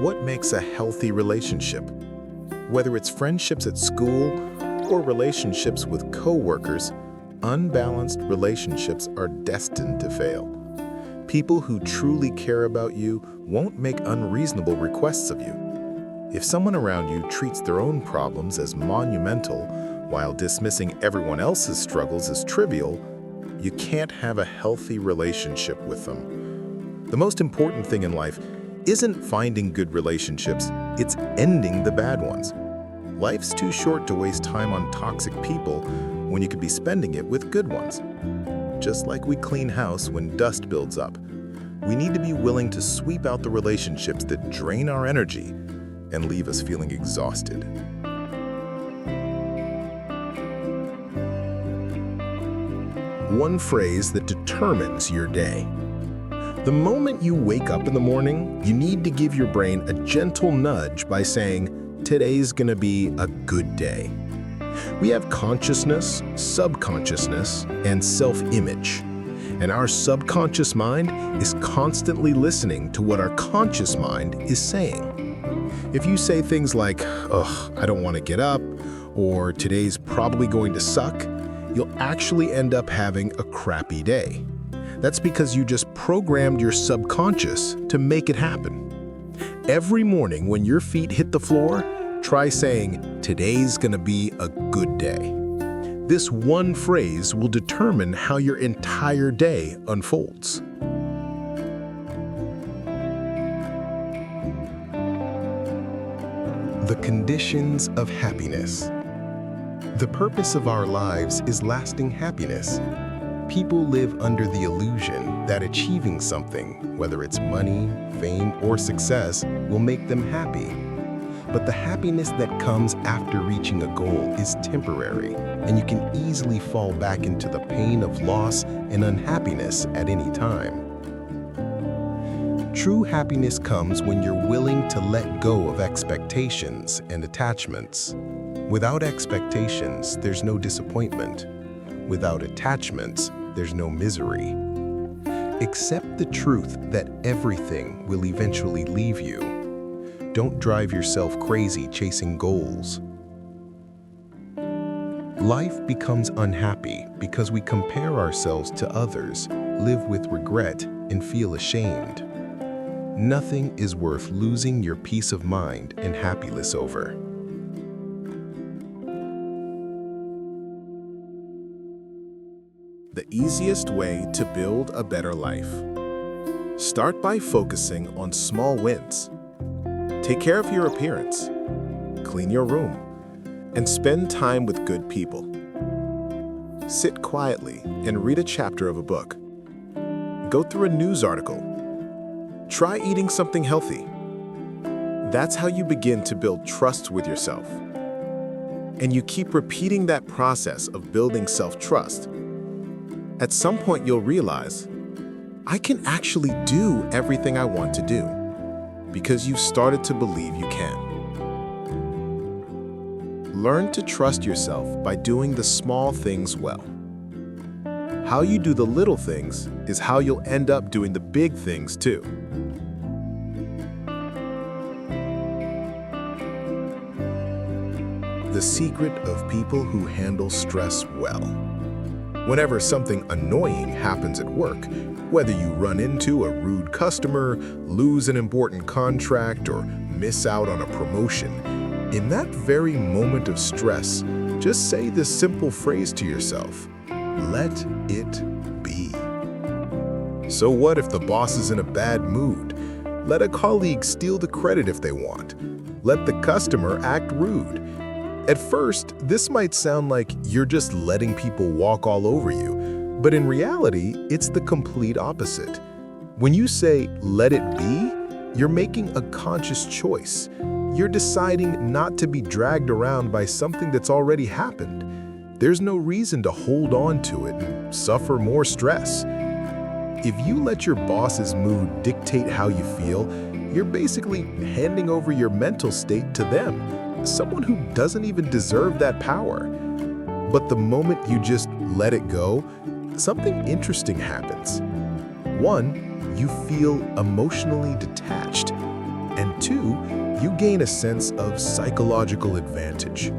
What makes a healthy relationship? Whether it's friendships at school or relationships with coworkers, unbalanced relationships are destined to fail. People who truly care about you won't make unreasonable requests of you. If someone around you treats their own problems as monumental while dismissing everyone else's struggles as trivial, you can't have a healthy relationship with them. The most important thing in life isn't finding good relationships, it's ending the bad ones. Life's too short to waste time on toxic people when you could be spending it with good ones. Just like we clean house when dust builds up, we need to be willing to sweep out the relationships that drain our energy and leave us feeling exhausted. One phrase that determines your day. The moment you wake up in the morning, you need to give your brain a gentle nudge by saying, "Today's gonna be a good day." We have consciousness, subconsciousness, and self-image. And our subconscious mind is constantly listening to what our conscious mind is saying. If you say things like, "Ugh, I don't want to get up," or "Today's probably going to suck," you'll actually end up having a crappy day. That's because you just programmed your subconscious to make it happen. Every morning when your feet hit the floor, try saying, "Today's gonna be a good day." This one phrase will determine how your entire day unfolds. The conditions of happiness. The purpose of our lives is lasting happiness. People live under the illusion that achieving something, whether it's money, fame, or success, will make them happy. But the happiness that comes after reaching a goal is temporary, and you can easily fall back into the pain of loss and unhappiness at any time. True happiness comes when you're willing to let go of expectations and attachments. Without expectations, there's no disappointment. Without attachments, there's no misery. Accept the truth that everything will eventually leave you. Don't drive yourself crazy chasing goals. Life becomes unhappy because we compare ourselves to others, live with regret, and feel ashamed. Nothing is worth losing your peace of mind and happiness over. The easiest way to build a better life. Start by focusing on small wins. Take care of your appearance, clean your room, and spend time with good people. Sit quietly and read a chapter of a book. Go through a news article. Try eating something healthy. That's how you begin to build trust with yourself. And you keep repeating that process of building self-trust. At some point, you'll realize, I can actually do everything I want to do, because you've started to believe you can. Learn to trust yourself by doing the small things well. How you do the little things is how you'll end up doing the big things too. The secret of people who handle stress well. Whenever something annoying happens at work, whether you run into a rude customer, lose an important contract, or miss out on a promotion, in that very moment of stress, just say this simple phrase to yourself: let it be. So what if the boss is in a bad mood? Let a colleague steal the credit if they want. Let the customer act rude. At first, this might sound like you're just letting people walk all over you, but in reality, it's the complete opposite. When you say, let it be, you're making a conscious choice. You're deciding not to be dragged around by something that's already happened. There's no reason to hold on to it and suffer more stress. If you let your boss's mood dictate how you feel, you're basically handing over your mental state to them, someone who doesn't even deserve that power. But the moment you just let it go, something interesting happens. One, you feel emotionally detached. And 2, you gain a sense of psychological advantage.